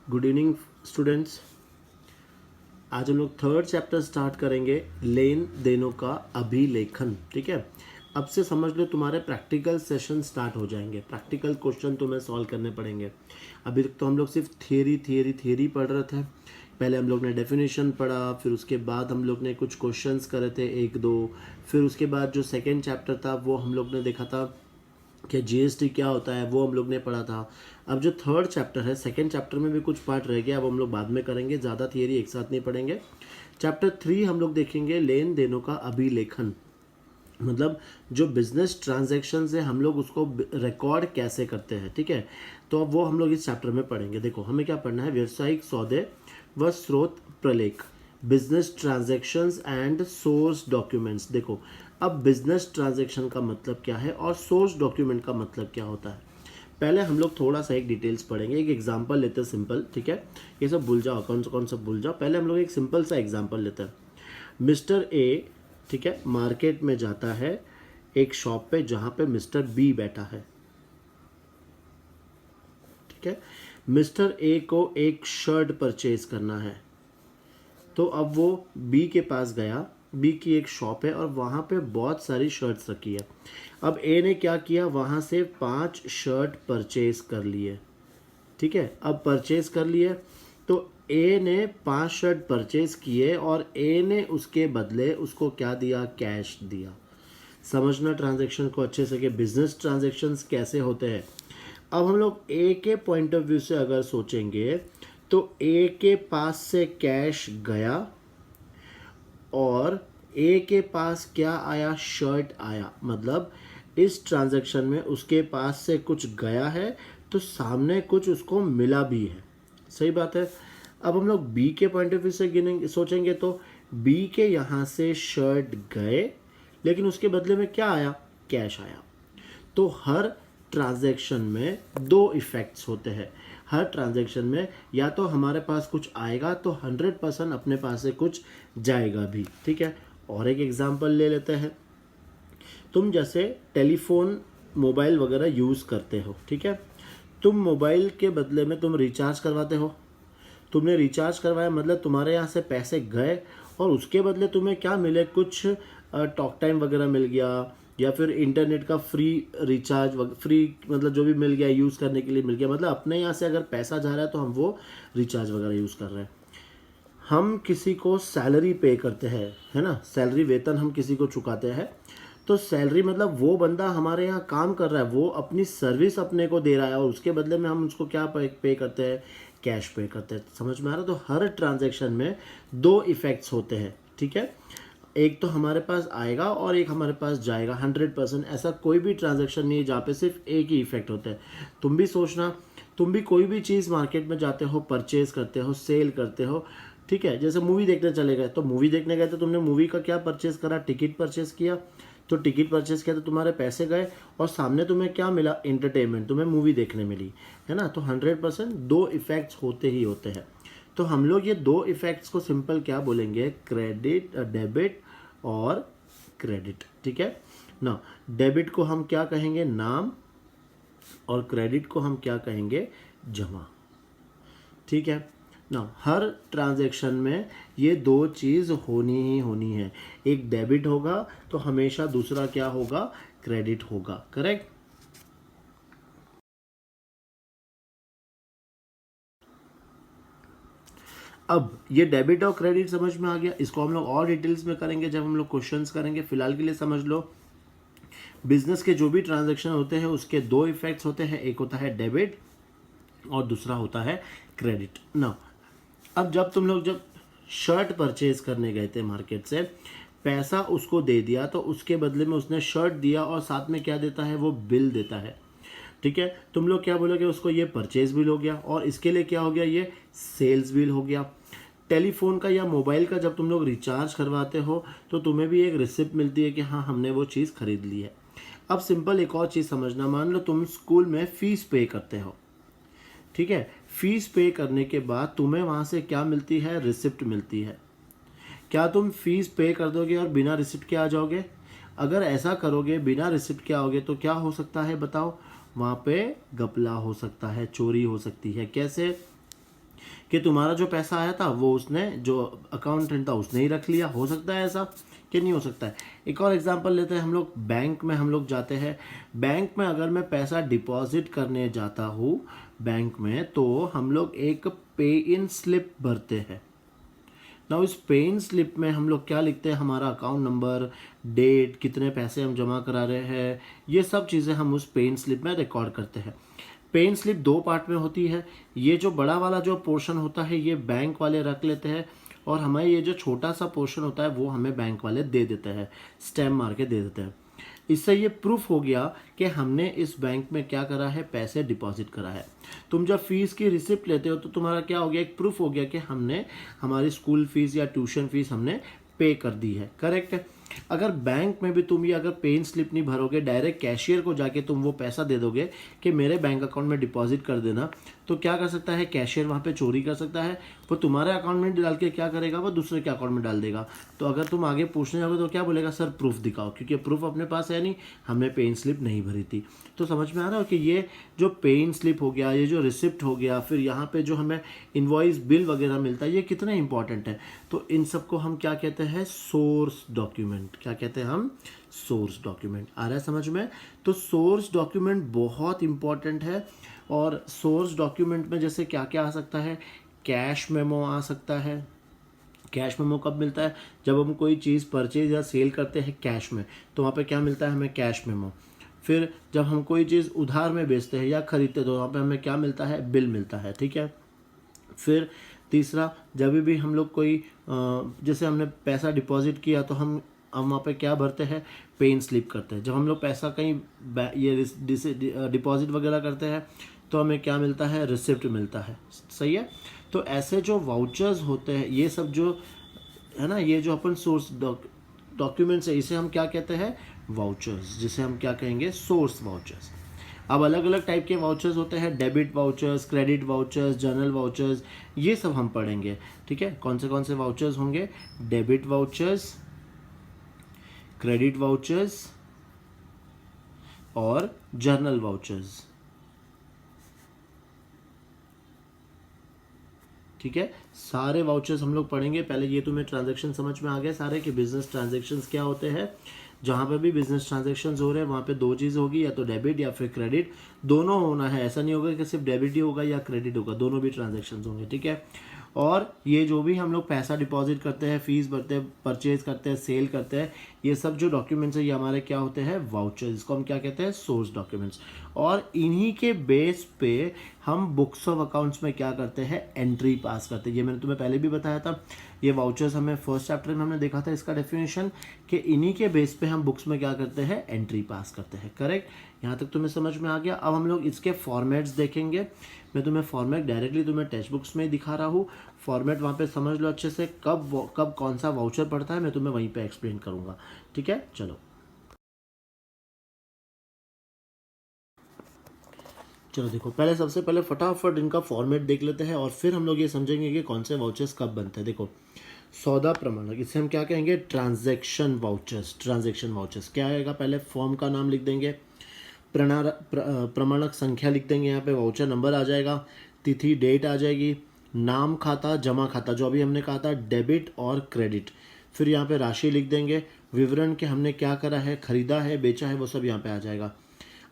Good evening students. आज हम लोग थर्ड चैप्टर स्टार्ट करेंगे, लेन देनों का अभिलेखन। ठीक है, अब से समझ लो तुम्हारे प्रैक्टिकल सेशन स्टार्ट हो जाएंगे। प्रैक्टिकल क्वेश्चन तुम्हें सॉल्व करने पड़ेंगे। अभी तक तो हम लोग सिर्फ थियरी पढ़ रहे थे। पहले हम लोग ने डेफिनेशन पढ़ा, फिर उसके बाद हम लोग ने कुछ क्वेश्चंस करे थे एक दो, फिर उसके बाद जो सेकेंड चैप्टर था वो हम लोग ने देखा था कि जीएसटी क्या होता है, वो हम लोग ने पढ़ा था। अब जो थर्ड चैप्टर है, सेकंड चैप्टर में भी कुछ पार्ट रह गया, अब हम लोग बाद में करेंगे, ज़्यादा थियरी एक साथ नहीं पढ़ेंगे। चैप्टर 3 हम लोग देखेंगे लेन देनों का अभिलेखन, मतलब जो बिजनेस ट्रांजैक्शंस है हम लोग उसको रिकॉर्ड कैसे करते हैं। ठीक है, तो अब वो हम लोग इस चैप्टर में पढ़ेंगे। देखो हमें क्या पढ़ना है, व्यावसायिक सौदे व स्रोत प्रलेख, business transactions and source documents. देखो अब बिजनेस ट्रांजैक्शन का मतलब क्या है और सोर्स डॉक्यूमेंट का मतलब क्या होता है। पहले हम लोग थोड़ा सा एक डिटेल्स पढ़ेंगे, एक एग्जांपल लेते हैं सिंपल। ठीक है, ये सब भूल जाओ, कौन सा भूल जाओ। पहले हम लोग एक सिंपल सा एग्जांपल लेते हैं। मिस्टर ए, ठीक है, मार्केट में जाता है एक शॉप पे जहां पे मिस्टर बी बैठा है। ठीक है, मिस्टर ए को एक शर्ट परचेज करना है, तो अब वो बी के पास गया। बी की एक शॉप है और वहाँ पे बहुत सारी शर्ट्स रखी है। अब ए ने क्या किया, वहाँ से 5 शर्ट परचेज कर लिए। ठीक है, अब परचेज कर लिए तो ए ने 5 शर्ट परचेज किए और ए ने उसके बदले उसको क्या दिया, कैश दिया। समझना ट्रांजैक्शन को अच्छे से कि बिजनेस ट्रांजैक्शंस कैसे होते हैं। अब हम लोग ए के पॉइंट ऑफ व्यू से अगर सोचेंगे तो ए के पास से कैश गया और ए के पास क्या आया, शर्ट आया। मतलब इस ट्रांजैक्शन में उसके पास से कुछ गया है तो सामने कुछ उसको मिला भी है। सही बात है। अब हम लोग बी के पॉइंट ऑफ व्यू से गिनेंगे, सोचेंगे तो बी के यहाँ से शर्ट गए लेकिन उसके बदले में क्या आया, कैश आया। तो हर ट्रांजैक्शन में दो इफेक्ट्स होते हैं। हर ट्रांजैक्शन में या तो हमारे पास कुछ आएगा तो 100% अपने पास से कुछ जाएगा भी। ठीक है, और एक एग्जांपल ले लेते हैं। तुम जैसे टेलीफोन, मोबाइल वगैरह यूज़ करते हो। ठीक है, तुम मोबाइल के बदले में तुम रिचार्ज करवाते हो। तुमने रिचार्ज करवाया मतलब तुम्हारे यहाँ से पैसे गए और उसके बदले तुम्हें क्या मिले, कुछ टॉक टाइम वगैरह मिल गया या फिर इंटरनेट का फ्री रिचार्ज, फ्री मतलब जो भी मिल गया यूज़ करने के लिए मिल गया। मतलब अपने यहाँ से अगर पैसा जा रहा है तो हम वो रिचार्ज वगैरह यूज़ कर रहे हैं। हम किसी को सैलरी पे करते हैं, है ना, सैलरी वेतन हम किसी को चुकाते हैं। तो सैलरी मतलब वो बंदा हमारे यहाँ काम कर रहा है, वो अपनी सर्विस अपने को दे रहा है और उसके बदले में हम उसको क्या पे करते हैं, कैश पे करते हैं। समझ में आ रहा है। तो हर ट्रांजैक्शन में दो इफेक्ट्स होते हैं। ठीक है, एक तो हमारे पास आएगा और एक हमारे पास जाएगा। 100% ऐसा कोई भी ट्रांजैक्शन नहीं है जहाँ पे सिर्फ एक ही इफेक्ट होता है। तुम भी सोचना, तुम भी कोई भी चीज़ मार्केट में जाते हो, परचेज करते हो, सेल करते हो। ठीक है, जैसे मूवी देखने चले गए, तो मूवी देखने गए तो तुमने मूवी का क्या परचेज करा, टिकट परचेज किया। तो टिकट परचेज किया तो तुम्हारे पैसे गए और सामने तुम्हें क्या मिला, एंटरटेनमेंट, तुम्हें मूवी देखने मिली, है ना। तो 100% दो इफेक्ट्स होते ही होते हैं। तो हम लोग ये दो इफेक्ट्स को सिंपल क्या बोलेंगे, क्रेडिट, डेबिट और क्रेडिट। ठीक है ना, डेबिट को हम क्या कहेंगे, नाम, और क्रेडिट को हम क्या कहेंगे, जमा। ठीक है ना, हर ट्रांजैक्शन में ये दो चीज़ होनी ही होनी है। एक डेबिट होगा तो हमेशा दूसरा क्या होगा, क्रेडिट होगा। करेक्ट। अब ये डेबिट और क्रेडिट समझ में आ गया। इसको हम लोग और डिटेल्स में करेंगे जब हम लोग क्वेश्चंस करेंगे। फिलहाल के लिए समझ लो, बिजनेस के जो भी ट्रांजैक्शन होते हैं उसके दो इफेक्ट्स होते हैं, एक होता है डेबिट और दूसरा होता है क्रेडिट ना। अब जब शर्ट परचेज करने गए थे मार्केट से, पैसा उसको दे दिया तो उसके बदले में उसने शर्ट दिया और साथ में क्या देता है, वो बिल देता है। ठीक है, तुम लोग क्या बोलोगे उसको, ये परचेज बिल हो गया और इसके लिए क्या हो गया, ये सेल्स बिल हो गया। टेलीफोन का या मोबाइल का जब तुम लोग रिचार्ज करवाते हो तो तुम्हें भी एक रिसिप्ट मिलती है कि हाँ हमने वो चीज़ खरीद ली है। अब सिंपल एक और चीज़ समझना, मान लो तुम स्कूल में फीस पे करते हो। ठीक है, फीस पे करने के बाद तुम्हें वहाँ से क्या मिलती है, रिसिप्ट मिलती है। क्या तुम फीस पे कर दोगे और बिना रिसिप्ट के आ जाओगे? अगर ऐसा करोगे, बिना रिसिप्ट के आओगे तो क्या हो सकता है बताओ, वहाँ पे घपला हो सकता है, चोरी हो सकती है। कैसे? कि तुम्हारा जो पैसा आया था वो उसने, जो अकाउंटेंट था उसने ही रख लिया। हो सकता है ऐसा कि नहीं हो सकता है? एक और एग्जांपल लेते हैं हम लोग। बैंक में हम लोग जाते हैं, बैंक में अगर मैं पैसा डिपॉजिट करने जाता हूँ बैंक में, तो हम लोग एक पे इन स्लिप भरते हैं ना। इस पे इन स्लिप में हम लोग क्या लिखते हैं? हमारा अकाउंट नंबर, डेट, कितने पैसे हम जमा करा रहे हैं, ये सब चीज़ें हम उस पे इन स्लिप में रिकॉर्ड करते हैं। पे इन स्लिप दो पार्ट में होती है। ये जो बड़ा वाला जो पोर्शन होता है ये बैंक वाले रख लेते हैं, और हमें ये जो छोटा सा पोर्शन होता है वो हमें बैंक वाले दे देते हैं, स्टैम्प मार के दे देते हैं। इससे ये प्रूफ हो गया कि हमने इस बैंक में क्या करा है, पैसे डिपॉजिट करा है। तुम जब फीस की रिसिप्ट लेते हो तो तुम्हारा क्या हो गया, एक प्रूफ हो गया कि हमने हमारी स्कूल फीस या ट्यूशन फीस हमने पे कर दी है। करेक्ट है? अगर बैंक में भी तुम ये अगर पे इन स्लिप नहीं भरोगे, डायरेक्ट कैशियर को जाके तुम वो पैसा दे दोगे कि मेरे बैंक अकाउंट में डिपॉजिट कर देना, तो क्या कर सकता है कैशियर? वहाँ पे चोरी कर सकता है। वो तुम्हारे अकाउंट में डाल के क्या करेगा, वो दूसरे के अकाउंट में डाल देगा। तो अगर तुम आगे पूछने जाओगे तो क्या बोलेगा, सर प्रूफ दिखाओ, क्योंकि प्रूफ अपने पास है नहीं, हमने पे इन स्लिप नहीं भरी थी। तो समझ में आ रहा है कि ये जो पे इन स्लिप हो गया, ये जो रिसिप्ट हो गया, फिर यहाँ पे जो हमें इनवॉइस बिल वगैरह मिलता है, ये कितने इंपॉर्टेंट है। तो इन सबको हम क्या कहते हैं, सोर्स डॉक्यूमेंट। क्या कहते हैं हम? Source document. आ रहा है समझ में? तो सोर्स डॉक्यूमेंट बहुत इंपॉर्टेंट है। और सोर्स डॉक्यूमेंट में जैसे क्या क्या आ सकता है, कैश मेमो आ सकता है। कैश मेमो कब मिलता है? जब हम कोई चीज़ परचेज या सेल करते हैं कैश में, तो वहाँ पे क्या मिलता है हमें, कैश मेमो। फिर जब हम कोई चीज़ उधार में बेचते हैं या खरीदते हैं तो वहाँ पे हमें क्या मिलता है, बिल मिलता है। ठीक है? फिर तीसरा, जब भी हम लोग कोई जैसे हमने पैसा डिपॉजिट किया तो हम वहाँ पे क्या भरते हैं, पे इन स्लिप करते हैं। जब हम लोग पैसा कहीं ये डिपॉजिट वगैरह करते हैं तो हमें क्या मिलता है, रिसिप्ट मिलता है। सही है? तो ऐसे जो वाउचर्स होते हैं, ये सब जो है ना, ये जो अपन सोर्स डॉक्यूमेंट्स है, इसे हम क्या कहते हैं, वाउचर्स, जिसे हम क्या कहेंगे, सोर्स वाउचर्स। अब अलग अलग टाइप के वाउचर्स होते हैं, debit vouchers, credit vouchers, journal vouchers, ये सब हम पढ़ेंगे। ठीक है? कौन से वाउचर्स होंगे, डेबिट वाउचर्स, क्रेडिट वाउचर्स और जर्नल वाउचर्स। ठीक है? सारे वाउचर्स हम लोग पढ़ेंगे। पहले ये तुम्हें ट्रांजैक्शन समझ में आ गए सारे, कि बिजनेस ट्रांजैक्शंस क्या होते हैं। जहाँ पे भी बिजनेस ट्रांजैक्शंस हो रहे हैं वहाँ पे दो चीज़ होगी, या तो डेबिट या फिर क्रेडिट, दोनों होना है। ऐसा नहीं होगा कि सिर्फ डेबिट ही होगा या क्रेडिट होगा, दोनों भी ट्रांजैक्शंस होंगे। ठीक है? और ये जो भी हम लोग पैसा डिपॉजिट करते हैं, फीस भरते हैं, परचेज करते हैं, सेल करते हैं, ये सब जो डॉक्यूमेंट्स है ये हमारे क्या होते हैं, वाउचर्स। इसको हम क्या कहते हैं, सोर्स डॉक्यूमेंट्स। और इन्हीं के बेस पे हम बुक्स ऑफ अकाउंट्स में क्या करते हैं, एंट्री पास करते हैं। ये मैंने तुम्हें पहले भी बताया था। ये वाउचर्स हमें फर्स्ट चैप्टर में हमने देखा था इसका डेफिनेशन, कि इन्हीं के बेस पे हम बुक्स में क्या करते हैं, एंट्री पास करते हैं। करेक्ट? यहाँ तक तुम्हें समझ में आ गया। अब हम लोग इसके फॉर्मेट्स देखेंगे। मैं तुम्हें फॉर्मेट डायरेक्टली तुम्हें टेक्स्ट बुक्स में ही दिखा रहा हूँ। फॉर्मेट वहाँ पे समझ लो अच्छे से, कब कौन सा वाउचर पड़ता है मैं तुम्हें वहीं पे एक्सप्लेन करूँगा। ठीक है? चलो देखो, पहले सबसे पहले फटाफट इनका फॉर्मेट देख लेते हैं, और फिर हम लोग ये समझेंगे कि कौन से वाउचर्स कब बनते हैं। देखो, सौदा प्रमाणक, इसे हम क्या कहेंगे, ट्रांजैक्शन वाउचर्स। ट्रांजैक्शन वाउचर्स क्या आएगा, पहले फॉर्म का नाम लिख देंगे, प्रमाणक संख्या लिख देंगे, यहाँ पे वाउचर नंबर आ जाएगा, तिथि डेट आ जाएगी, नाम खाता, जमा खाता, जो अभी हमने कहा था डेबिट और क्रेडिट। फिर यहाँ पे राशि लिख देंगे, विवरण के हमने क्या करा है, खरीदा है, बेचा है, वो सब यहाँ पे आ जाएगा।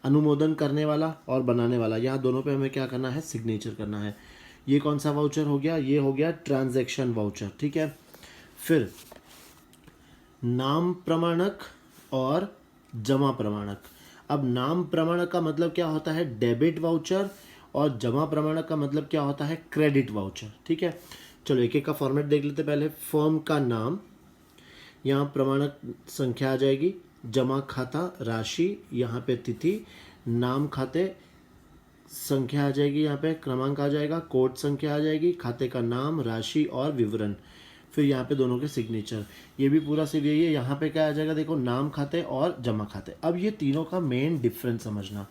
अनुमोदन करने वाला और बनाने वाला, यहाँ दोनों पे हमें क्या करना है, सिग्नेचर करना है। ये कौन सा वाउचर हो गया, ये हो गया ट्रांजैक्शन वाउचर। ठीक है? फिर नाम प्रमाणक और जमा प्रमाणक। अब नाम प्रमाणक का मतलब क्या होता है, डेबिट वाउचर, और जमा प्रमाणक का मतलब क्या होता है, क्रेडिट वाउचर। ठीक है? चलो एक एक का फॉर्मेट देख लेते। पहले फर्म का नाम, यहाँ प्रमाणक संख्या आ जाएगी, जमा खाता राशि, यहाँ पे तिथि, नाम खाते संख्या आ जाएगी, यहाँ पे क्रमांक आ जाएगा, कोड संख्या आ जाएगी, खाते का नाम, राशि और विवरण, फिर यहाँ पे दोनों के सिग्नेचर। ये भी पूरा सिर्फ यही है। यहाँ पे क्या आ जाएगा, देखो, नाम खाते और जमा खाते। अब ये तीनों का मेन डिफरेंस समझना,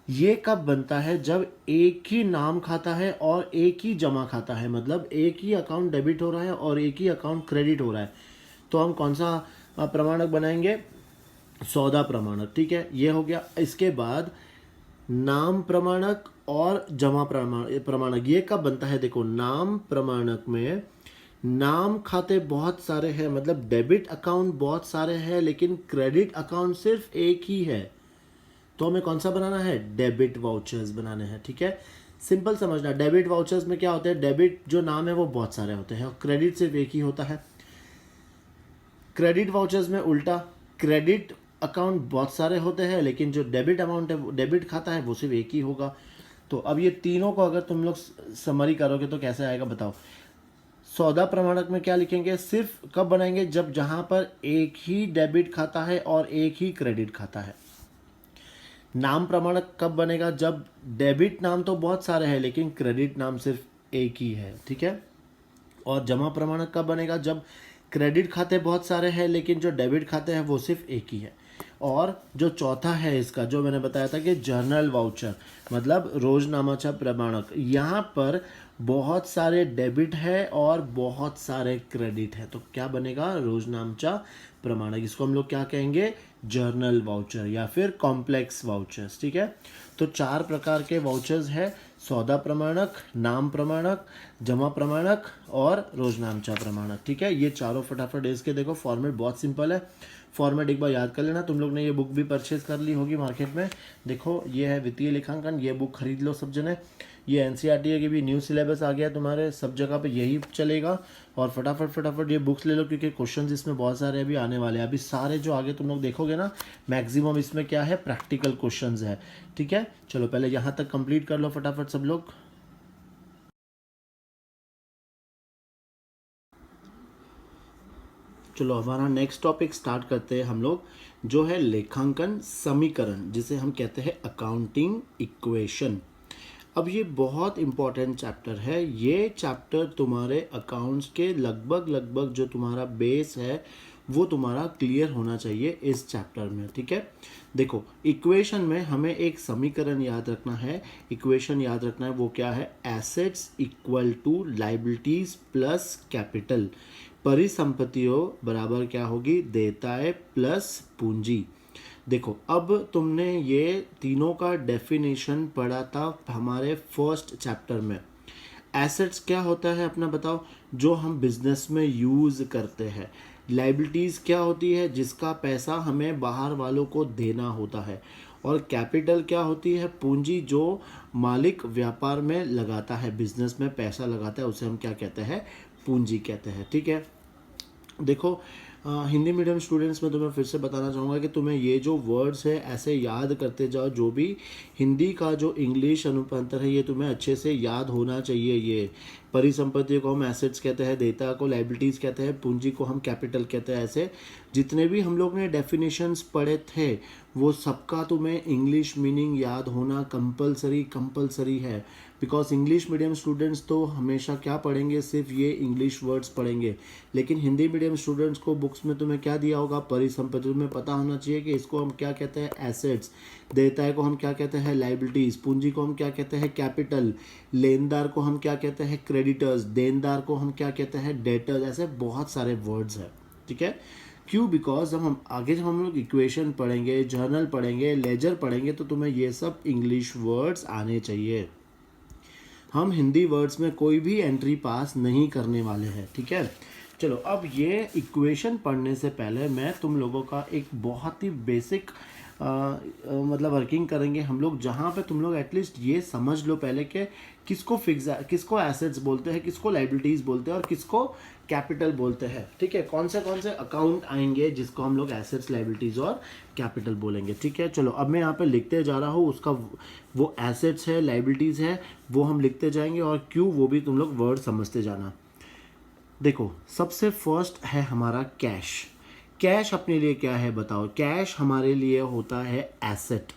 ये कब बनता है, जब एक ही नाम खाता है और एक ही जमा खाता है, मतलब एक ही अकाउंट डेबिट हो रहा है और एक ही अकाउंट क्रेडिट हो रहा है, तो हम कौन सा प्रमाणक बनाएंगे, सौदा प्रमाणक। ठीक है? ये हो गया। इसके बाद नाम प्रमाणक और जमा प्रमाणक ये कब बनता है? देखो, नाम प्रमाणक में नाम खाते बहुत सारे हैं, मतलब डेबिट अकाउंट बहुत सारे हैं, लेकिन क्रेडिट अकाउंट सिर्फ एक ही है। तो हमें कौन सा बनाना है? डेबिट वाउचर्स बनाने हैं। ठीक है, सिंपल समझना। डेबिट वाउचर्स में क्या होते हैं? डेबिट जो नाम है वो बहुत सारे होते हैं और क्रेडिट सिर्फ एक ही होता है। क्रेडिट वाउचर्स में उल्टा, क्रेडिट अकाउंट बहुत सारे होते हैं, लेकिन जो डेबिट अमाउंट है, डेबिट खाता है, वो सिर्फ एक ही होगा। तो अब ये तीनों को अगर तुम लोग समरी करोगे तो कैसे आएगा बताओ? सौदा प्रमाणक में क्या लिखेंगे? सिर्फ कब बनाएंगे? जब जहां पर एक ही डेबिट खाता है और एक ही क्रेडिट खाता है। नाम प्रमाणक कब बनेगा? जब डेबिट नाम तो बहुत सारे हैं लेकिन क्रेडिट नाम सिर्फ एक ही है। ठीक है। और जमा प्रमाणक कब बनेगा? जब क्रेडिट खाते बहुत सारे हैं लेकिन जो डेबिट खाते हैं वो सिर्फ एक ही है। और जो चौथा है इसका, जो मैंने बताया था कि जर्नल वाउचर मतलब रोजनामाचा प्रमाणक, यहाँ पर बहुत सारे डेबिट है और बहुत सारे क्रेडिट है, तो क्या बनेगा? रोजनामचा प्रमाणक। इसको हम लोग क्या कहेंगे? जर्नल वाउचर या फिर कॉम्प्लेक्स वाउचर्स। ठीक है, तो 4 प्रकार के वाउचर्स है: सौदा प्रमाणक, नाम प्रमाणक, जमा प्रमाणक और रोजनामचा प्रमाणक। ठीक है, ये चारों फटाफट इसके देखो, फॉर्मेट बहुत सिंपल है। फॉर्मेट एक बार याद कर लेना। तुम लोग ने ये बुक भी परचेज कर ली होगी मार्केट में। देखो, ये है वित्तीय लेखांकन, ये बुक खरीद लो सब जने। ये एनसीईआरटी की भी न्यू सिलेबस आ गया तुम्हारे, सब जगह पे यही चलेगा। और फटाफट ये बुक्स ले लो क्योंकि क्वेश्चंस इसमें बहुत सारे अभी आने वाले हैं। अभी सारे जो आगे तुम लोग देखोगे ना, मैक्सिमम इसमें क्या है? प्रैक्टिकल क्वेश्चंस है। ठीक है, चलो पहले यहाँ तक कंप्लीट कर लो फटाफट सब लोग। चलो हमारा नेक्स्ट टॉपिक स्टार्ट करते हैं हम लोग, जो है लेखांकन समीकरण, जिसे हम कहते हैं अकाउंटिंग इक्वेशन। अब ये बहुत इंपॉर्टेंट चैप्टर है। ये चैप्टर तुम्हारे अकाउंट्स के लगभग जो तुम्हारा बेस है वो तुम्हारा क्लियर होना चाहिए इस चैप्टर में। ठीक है, देखो इक्वेशन में हमें एक समीकरण याद रखना है। इक्वेशन याद रखना है, वो क्या है? Assets equal to liabilities plus capital. परिसंपत्तियों बराबर क्या होगी? देयताएं प्लस पूंजी। देखो, अब तुमने ये तीनों का डेफिनेशन पढ़ा था हमारे फर्स्ट चैप्टर में। एसेट्स क्या होता है अपना बताओ? जो हम बिजनेस में यूज करते हैं। लाइबिलिटीज क्या होती है? जिसका पैसा हमें बाहर वालों को देना होता है। और कैपिटल क्या होती है? पूंजी, जो मालिक व्यापार में लगाता है, बिजनेस में पैसा लगाता है, उसे हम क्या कहते हैं? पूंजी कहते हैं। ठीक है, देखो हिंदी मीडियम स्टूडेंट्स में तुम्हें फिर से बताना चाहूँगा कि तुम्हें ये जो वर्ड्स है ऐसे याद करते जाओ। जो भी हिंदी का जो इंग्लिश अनुपांतर है ये तुम्हें अच्छे से याद होना चाहिए। ये परिसंपत्तियों को हम एसेट्स कहते हैं, देयता को लाइबिलिटीज़ कहते हैं, पूंजी को हम कैपिटल कहते हैं। ऐसे जितने भी हम लोग ने डेफिनेशंस पढ़े थे वो सबका तुम्हें इंग्लिश मीनिंग याद होना कंपलसरी है। बिकॉज इंग्लिश मीडियम स्टूडेंट्स तो हमेशा क्या पढ़ेंगे? सिर्फ ये इंग्लिश वर्ड्स पढ़ेंगे। लेकिन हिंदी मीडियम स्टूडेंट्स को बुक्स में तुम्हें क्या दिया होगा? परिसंपत्ति। तुम्हें पता होना चाहिए कि इसको हम क्या कहते हैं? एसेट्स। देयता को हम क्या कहते हैं? लाइबिलिटीज़। पूंजी को हम क्या कहते हैं? कैपिटल। लेनदार को हम क्या कहते हैं? क्रेडिटर्स। देनदार को हम क्या कहते हैं? डेटर्स। ऐसे बहुत सारे वर्ड्स हैं। ठीक है, क्यों? बिकॉज जब हम लोग इक्वेशन पढ़ेंगे, जर्नल पढ़ेंगे, लेजर पढ़ेंगे, तो तुम्हें ये सब इंग्लिश वर्ड्स आने चाहिए। हम हिंदी वर्ड्स में कोई भी एंट्री पास नहीं करने वाले हैं। ठीक है, चलो अब ये इक्वेशन पढ़ने से पहले मैं तुम लोगों का एक बहुत ही बेसिक मतलब वर्किंग करेंगे हम लोग, जहाँ पे तुम लोग एटलीस्ट ये समझ लो पहले कि किसको एसेट्स बोलते हैं, किसको लाइबिलिटीज़ बोलते हैं और किसको कैपिटल बोलते हैं। ठीक है, कौन से अकाउंट आएंगे जिसको हम लोग एसेट्स, लाइबिलिटीज़ और कैपिटल बोलेंगे। ठीक है, चलो अब मैं यहाँ पे लिखते जा रहा हूँ। उसका वो एसेट्स है, लाइबिलिटीज़ है, वो हम लिखते जाएंगे और क्यों वो भी तुम लोग वर्ड समझते जाना। देखो, सबसे फर्स्ट है हमारा कैश। कैश अपने लिए क्या है बताओ? कैश हमारे लिए होता है एसेट।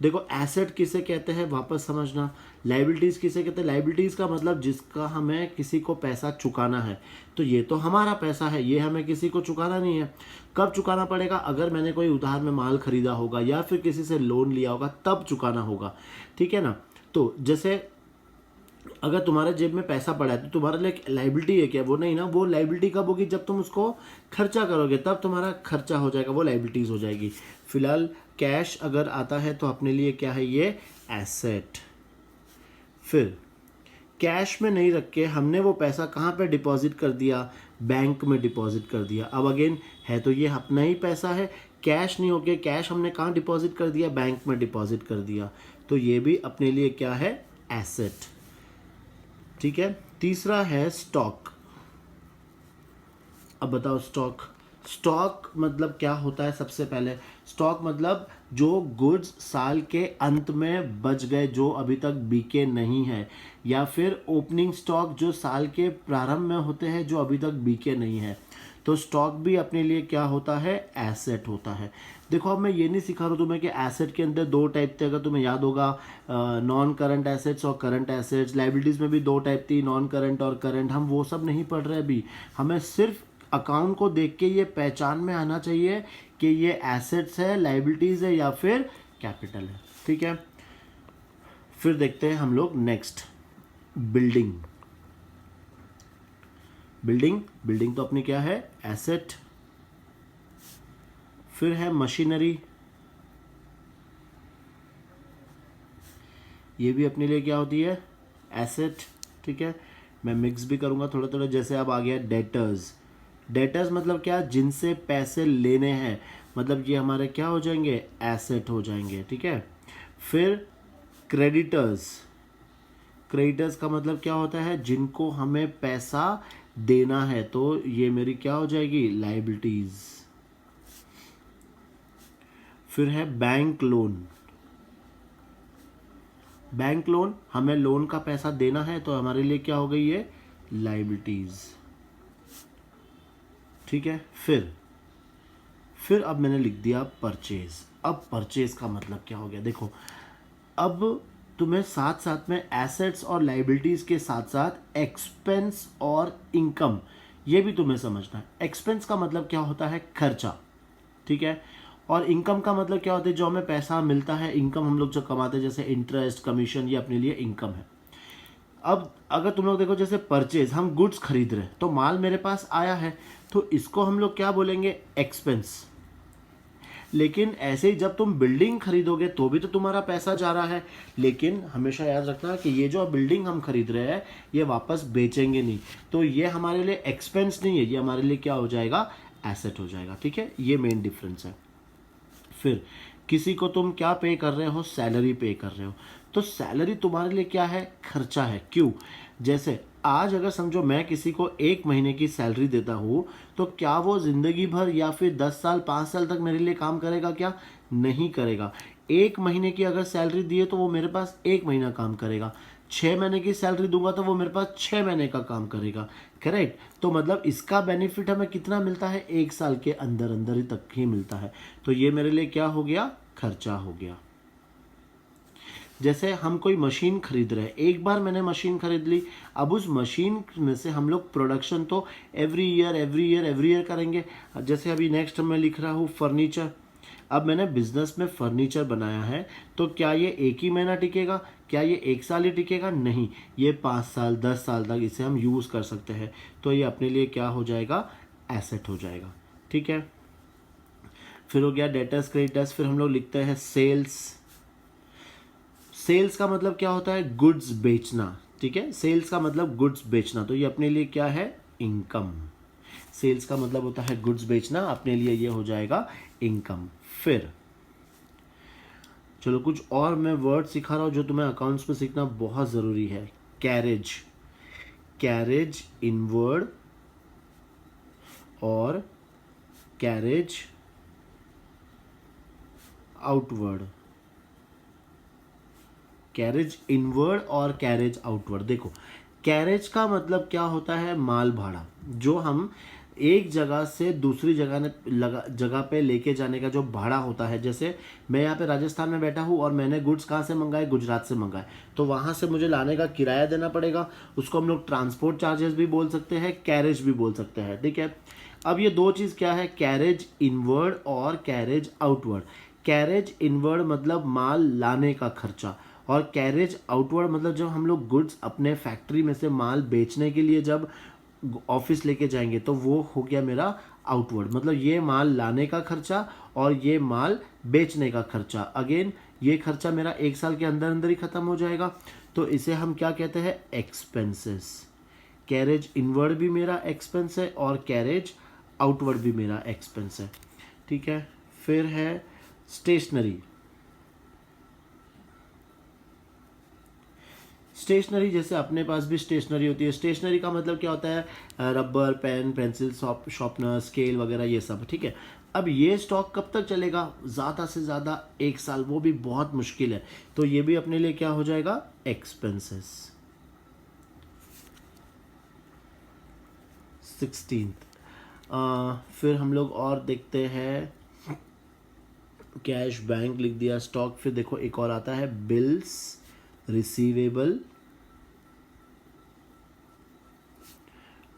देखो, एसेट किसे कहते हैं वापस समझना। लाइबिलिटीज़ किसे कहते हैं? लाइबिलिटीज़ का मतलब जिसका हमें किसी को पैसा चुकाना है। तो ये तो हमारा पैसा है, ये हमें किसी को चुकाना नहीं है। कब चुकाना पड़ेगा? अगर मैंने कोई उधार में माल खरीदा होगा या फिर किसी से लोन लिया होगा तब चुकाना होगा। ठीक है ना? तो जैसे अगर तुम्हारे जेब में पैसा पड़ा है तो तुम्हारे लिए लाइबिलिटी है क्या? वो नहीं ना। वो लाइबिलिटी कब होगी? जब तुम उसको खर्चा करोगे तब तुम्हारा खर्चा हो जाएगा, वो लाइबिलिटीज़ हो जाएगी। फिलहाल कैश अगर आता है तो अपने लिए क्या है? ये एसेट। फिर कैश में नहीं रख के हमने वो पैसा कहाँ पे डिपॉजिट कर दिया, बैंक में डिपॉजिट कर दिया। अब अगेन है तो ये अपना ही पैसा है, कैश नहीं होके कैश हमने कहाँ डिपॉजिट कर दिया, बैंक में डिपॉजिट कर दिया, तो ये भी अपने लिए क्या है, एसेट। ठीक है। तीसरा है स्टॉक। अब बताओ स्टॉक, स्टॉक मतलब क्या होता है। सबसे पहले स्टॉक मतलब जो गुड्स साल के अंत में बच गए, जो अभी तक बिके नहीं है, या फिर ओपनिंग स्टॉक जो साल के प्रारंभ में होते हैं जो अभी तक बिके नहीं है। तो स्टॉक भी अपने लिए क्या होता है, एसेट होता है। देखो अब मैं ये नहीं सिखा रहा हूँ तुम्हें कि एसेट के अंदर दो टाइप थे, अगर तुम्हें याद होगा, नॉन करंट एसेट्स और करंट एसेट्स। लाइबिलिटीज़ में भी दो टाइप थी, नॉन करंट और करंट। हम वो सब नहीं पढ़ रहे अभी, हमें सिर्फ अकाउंट को देख के ये पहचान में आना चाहिए कि ये एसेट्स है, लाइबिलिटीज़ है या फिर कैपिटल है। ठीक है। फिर देखते हैं हम लोग नेक्स्ट, बिल्डिंग। बिल्डिंग तो अपनी क्या है, एसेट। फिर है मशीनरी, ये भी अपने लिए क्या होती है, एसेट। ठीक है। मैं मिक्स भी करूंगा थोड़ा थोड़ा। जैसे अब आ गया डेटर्स। डेटर्स मतलब क्या, जिनसे पैसे लेने हैं, मतलब ये हमारे क्या हो जाएंगे, एसेट हो जाएंगे। ठीक है। फिर क्रेडिटर्स। क्रेडिटर्स का मतलब क्या होता है, जिनको हमें पैसा देना है, तो ये मेरी क्या हो जाएगी, लाइबिलिटीज। फिर है बैंक लोन। बैंक लोन, हमें लोन का पैसा देना है तो हमारे लिए क्या हो गई ये, लाइबिलिटीज। ठीक है। फिर अब मैंने लिख दिया परचेज। अब परचेज का मतलब क्या हो गया, देखो अब तुम्हें साथ साथ में एसेट्स और लाइबिलिटीज के साथ साथ एक्सपेंस और इनकम ये भी तुम्हें समझना है। एक्सपेंस का मतलब क्या होता है, खर्चा। ठीक है। और इनकम का मतलब क्या होता है, जो हमें पैसा मिलता है, इनकम हम लोग जो कमाते हैं, जैसे इंटरेस्ट, कमीशन, ये अपने लिए इनकम है। अब अगर तुम लोग देखो, जैसे परचेज, हम गुड्स खरीद रहे हैं तो माल मेरे पास आया है, तो इसको हम लोग क्या बोलेंगे, एक्सपेंस। लेकिन ऐसे ही जब तुम बिल्डिंग खरीदोगे तो भी तो तुम्हारा पैसा जा रहा है, लेकिन हमेशा याद रखना कि ये जो बिल्डिंग हम खरीद रहे हैं ये वापस बेचेंगे नहीं, तो ये हमारे लिए एक्सपेंस नहीं है, ये हमारे लिए क्या हो जाएगा, एसेट हो जाएगा। ठीक है। ये मेन डिफरेंस है। फिर किसी को तुम क्या पे कर रहे हो, सैलरी पे कर रहे हो, तो सैलरी तुम्हारे लिए क्या है, खर्चा है। क्यों, जैसे आज अगर समझो मैं किसी को 1 महीने की सैलरी देता हूँ, तो क्या वो ज़िंदगी भर या फिर 10 साल 5 साल तक मेरे लिए काम करेगा, क्या नहीं करेगा। 1 महीने की अगर सैलरी दी है तो वो मेरे पास 1 महीना काम करेगा। 6 महीने की सैलरी दूंगा तो वो मेरे पास 6 महीने का काम करेगा। करेक्ट। तो मतलब इसका बेनिफिट हमें कितना मिलता है, 1 साल के अंदर अंदर ही तक ही मिलता है। तो ये मेरे लिए क्या हो गया, खर्चा हो गया। जैसे हम कोई मशीन खरीद रहे हैं, एक बार मैंने मशीन खरीद ली, अब उस मशीन में से हम लोग प्रोडक्शन तो एवरी ईयर करेंगे। जैसे अभी नेक्स्ट मैं लिख रहा हूँ फर्नीचर। अब मैंने बिजनेस में फर्नीचर बनाया है, तो क्या ये 1 ही महीना टिकेगा, क्या ये 1 साल ही टिकेगा, नहीं, ये 5 साल 10 साल तक इसे हम यूज़ कर सकते हैं। तो ये अपने लिए क्या हो जाएगा, एसेट हो जाएगा। ठीक है। फिर हो गया डेटर्स, क्रेडिटर्स। फिर हम लोग लिखते हैं सेल्स। सेल्स का मतलब क्या होता है, गुड्स बेचना। ठीक है। सेल्स का मतलब गुड्स बेचना, तो ये अपने लिए क्या है, इनकम। सेल्स का मतलब होता है गुड्स बेचना, अपने लिए ये हो जाएगा इनकम। फिर चलो कुछ और मैं वर्ड सिखा रहा हूँ जो तुम्हें अकाउंट्स में सीखना बहुत ज़रूरी है। कैरेज, कैरेज इनवर्ड और कैरेज आउटवर्ड। कैरेज इनवर्ड और कैरेज आउटवर्ड। देखो कैरेज का मतलब क्या होता है, माल भाड़ा, जो हम एक जगह से दूसरी जगह पे लेके जाने का जो भाड़ा होता है। जैसे मैं यहाँ पे राजस्थान में बैठा हूँ और मैंने गुड्स कहाँ से मंगाए, गुजरात से मंगाए, तो वहाँ से मुझे लाने का किराया देना पड़ेगा। उसको हम लोग ट्रांसपोर्ट चार्जेस भी बोल सकते हैं, कैरेज भी बोल सकते हैं। ठीक है। अब ये दो चीज़ क्या है, कैरेज इनवर्ड और कैरेज आउटवर्ड। कैरेज इनवर्ड मतलब माल लाने का खर्चा, और कैरेज आउटवर्ड मतलब जब हम लोग गुड्स अपने फैक्ट्री में से माल बेचने के लिए जब ऑफिस लेके जाएंगे, तो वो हो गया मेरा आउटवर्ड। मतलब ये माल लाने का खर्चा और ये माल बेचने का खर्चा। अगेन ये खर्चा मेरा 1 साल के अंदर अंदर ही ख़त्म हो जाएगा, तो इसे हम क्या कहते हैं, एक्सपेंसेस। कैरेज इनवर्ड भी मेरा एक्सपेंस है और कैरेज आउटवर्ड भी मेरा एक्सपेंस है, ठीक है। फिर है स्टेशनरी। स्टेशनरी जैसे अपने पास भी स्टेशनरी होती है। स्टेशनरी का मतलब क्या होता है, rubber, pen, pencil, sharpener, scale वगैरह ये सब, ठीक है। अब ये स्टॉक कब तक चलेगा, ज़्यादा से ज़्यादा 1 साल, वो भी बहुत मुश्किल है, तो ये भी अपने लिए क्या हो जाएगा, एक्सपेंसेस। 16th फिर हम लोग और देखते हैं, कैश, बैंक लिख दिया, स्टॉक। फिर देखो एक और आता है बिल्स रिसीवेबल,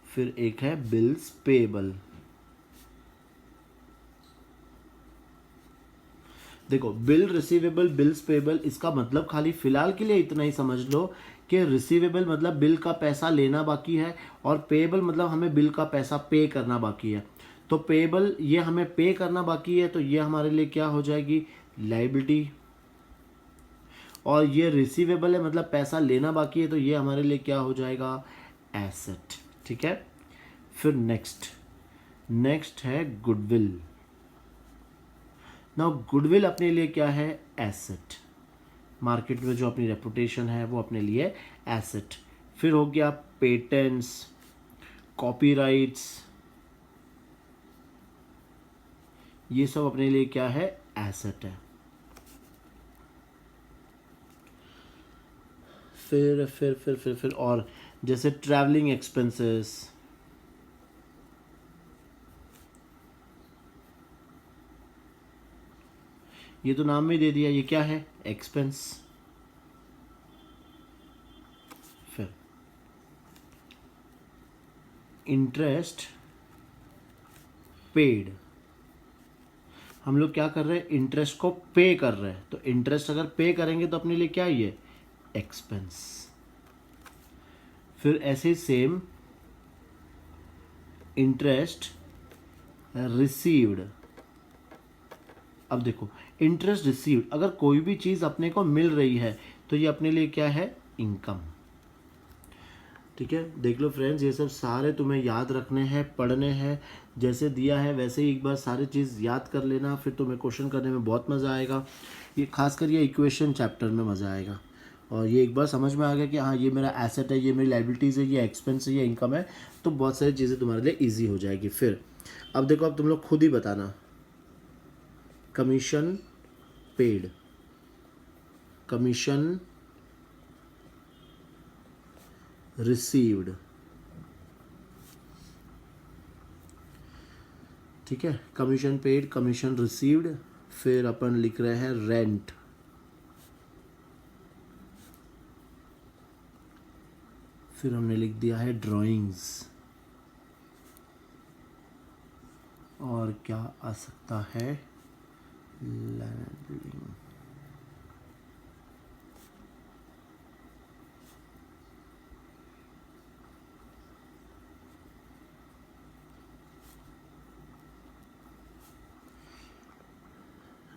फिर एक है बिल्स पेएबल। देखो बिल रिसीवेबल, बिल्स पेएबल, इसका मतलब खाली फिलहाल के लिए इतना ही समझ लो कि रिसीवेबल मतलब बिल का पैसा लेना बाकी है, और पेएबल मतलब हमें बिल का पैसा पे करना बाकी है। तो पेएबल ये हमें पे करना बाकी है, तो ये हमारे लिए क्या हो जाएगी, लायबिलिटी। और ये रिसीवेबल है मतलब पैसा लेना बाकी है, तो ये हमारे लिए क्या हो जाएगा, एसेट, ठीक है। फिर नेक्स्ट है गुडविल। नाउ गुडविल अपने लिए क्या है, एसेट। मार्केट में जो अपनी रेपुटेशन है वो अपने लिए एसेट। फिर हो गया पेटेंट्स, कॉपीराइट्स, ये सब अपने लिए क्या है, एसेट है। फिर और जैसे ट्रैवलिंग एक्सपेंसेस, ये तो नाम में दे दिया, ये क्या है, एक्सपेंस। फिर इंटरेस्ट पेड, हम लोग क्या कर रहे हैं, इंटरेस्ट को पे कर रहे हैं, तो इंटरेस्ट अगर पे करेंगे तो अपने लिए क्या है, ये एक्सपेंस। फिर ऐसे सेम इंटरेस्ट रिसीव्ड। अब देखो इंटरेस्ट रिसीव्ड, अगर कोई भी चीज़ अपने को मिल रही है तो ये अपने लिए क्या है, इनकम, ठीक है। देख लो फ्रेंड्स, ये सब सारे तुम्हें याद रखने हैं, पढ़ने हैं, जैसे दिया है वैसे ही एक बार सारी चीज़ याद कर लेना, फिर तुम्हें क्वेश्चन करने में बहुत मज़ा आएगा। ये खासकर ये इक्वेशन चैप्टर में मज़ा आएगा, और ये एक बार समझ में आ गया कि हाँ ये मेरा एसेट है, ये मेरी लायबिलिटीज़ है, ये एक्सपेंस है, ये इनकम है, तो बहुत सारी चीज़ें तुम्हारे लिए ईजी हो जाएगी। फिर अब देखो, अब तुम लोग खुद ही बताना, कमीशन पेड, कमीशन रिसीव्ड, ठीक है, कमीशन पेड, कमीशन रिसीव्ड। फिर अपन लिख रहे हैं रेंट, फिर हमने लिख दिया है ड्राइंग्स, और क्या आ सकता है, लैंड,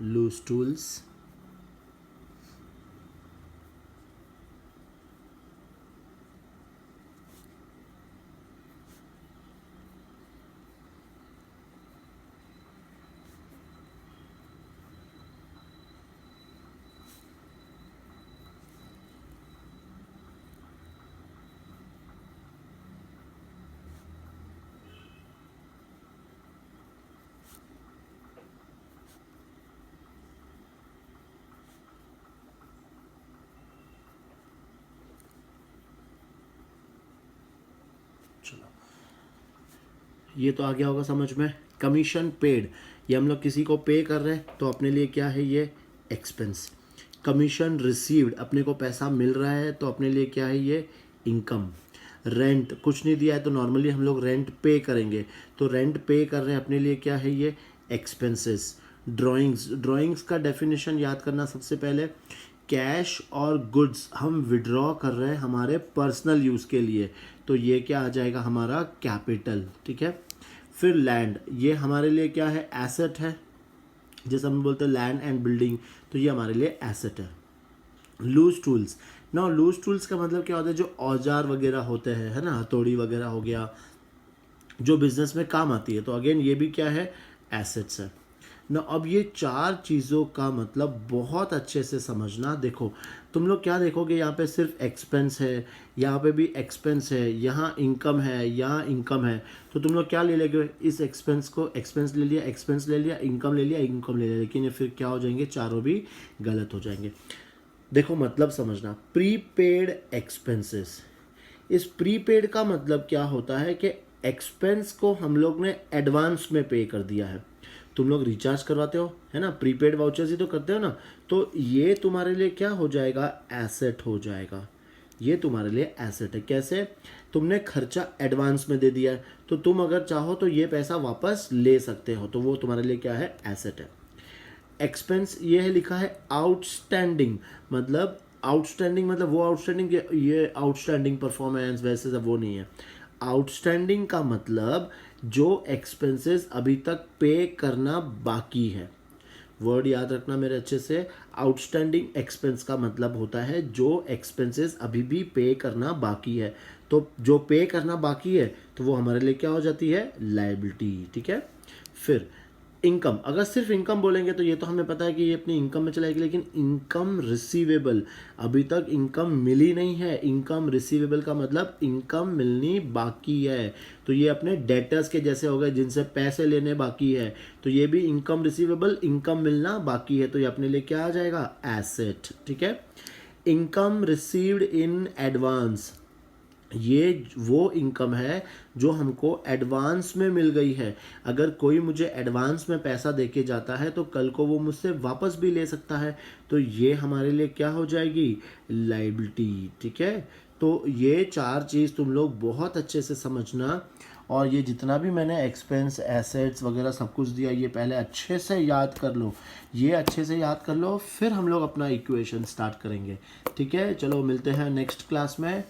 लूज टूल्स, चलो ये तो आ गया होगा समझ में। कमीशन पेड, ये हम लोग किसी को पे कर रहे हैं तो अपने लिए क्या है, ये एक्सपेंस। कमीशन रिसीव्ड, अपने को पैसा मिल रहा है तो अपने लिए क्या है, ये इनकम। रेंट, कुछ नहीं दिया है तो नॉर्मली हम लोग रेंट पे करेंगे, तो रेंट पे कर रहे हैं, अपने लिए क्या है, ये एक्सपेंसेस। ड्राइंग्स का डेफिनेशन याद करना, सबसे पहले कैश और गुड्स हम विड्रॉ कर रहे हैं हमारे पर्सनल यूज़ के लिए, तो ये क्या आ जाएगा, हमारा कैपिटल, ठीक है। फिर लैंड, ये हमारे लिए क्या है, एसेट है, जैसे हम बोलते हैं लैंड एंड बिल्डिंग, तो ये हमारे लिए एसेट है। लूज टूल्स, ना लूज टूल्स का मतलब क्या होता है, जो औजार वगैरह होते हैं, है ना, हथौड़ी वगैरह हो गया, जो बिजनेस में काम आती है, तो अगेन ये भी क्या है, एसेट्स है ना। अब ये चार चीज़ों का मतलब बहुत अच्छे से समझना। देखो तुम लोग क्या देखोगे, यहाँ पे सिर्फ एक्सपेंस है, यहाँ पे भी एक्सपेंस है, यहाँ इनकम है, यहाँ इनकम है, तो तुम लोग क्या ले लेगे, इस एक्सपेंस को एक्सपेंस ले लिया, एक्सपेंस ले लिया, इनकम ले लिया, इनकम ले लिया, लेकिन ये फिर क्या हो जाएंगे, चारों भी गलत हो जाएंगे। देखो मतलब समझना, प्रीपेड एक्सपेंसेस, इस प्रीपेड का मतलब क्या होता है कि एक्सपेंस को हम लोग ने एडवांस में पे कर दिया है। तुम लोग रिचार्ज करवाते हो, है ना, प्रीपेड वाउचर्स ही तो करते हो ना, तो ये तुम्हारे लिए क्या हो जाएगा, एसेट हो जाएगा। ये तुम्हारे लिए एसेट है। कैसे, तुमने खर्चा एडवांस में दे दिया है, तो तुम अगर चाहो तो ये पैसा वापस ले सकते हो, तो वो तुम्हारे लिए क्या है, एसेट है। एक्सपेंस ये है, लिखा है आउटस्टैंडिंग, मतलब आउटस्टैंडिंग मतलब वो आउटस्टैंडिंग, ये आउटस्टैंडिंग परफॉर्मेंस वैसे सब वो नहीं है। आउटस्टैंडिंग का मतलब जो एक्सपेंसेस अभी तक पे करना बाकी है। वर्ड याद रखना मेरे अच्छे से, आउटस्टैंडिंग एक्सपेंस का मतलब होता है जो एक्सपेंसेस अभी भी पे करना बाकी है। तो जो पे करना बाकी है तो वो हमारे लिए क्या हो जाती है, लायबिलिटी। ठीक है। फिर इनकम, अगर सिर्फ इनकम बोलेंगे तो ये तो हमें पता है कि ये अपनी इनकम में चलाएगी, लेकिन इनकम रिसीवेबल, अभी तक इनकम मिली नहीं है। इनकम रिसीवेबल का मतलब इनकम मिलनी बाकी है, तो ये अपने डेटर्स के जैसे हो गए, जिनसे पैसे लेने बाकी है, तो ये भी इनकम रिसीवेबल, इनकम मिलना बाकी है, तो ये अपने लिए क्या आ जाएगा, एसेट। ठीक है। इनकम रिसीव्ड इन एडवांस, ये वो इनकम है जो हमको एडवांस में मिल गई है। अगर कोई मुझे एडवांस में पैसा देके जाता है तो कल को वो मुझसे वापस भी ले सकता है, तो ये हमारे लिए क्या हो जाएगी, लायबिलिटी। ठीक है। तो ये चार चीज़ तुम लोग बहुत अच्छे से समझना, और ये जितना भी मैंने एक्सपेंस, एसेट्स वगैरह सब कुछ दिया, ये पहले अच्छे से याद कर लो, ये अच्छे से याद कर लो, फिर हम लोग अपना इक्वेशन स्टार्ट करेंगे। ठीक है, चलो मिलते हैं नेक्स्ट क्लास में।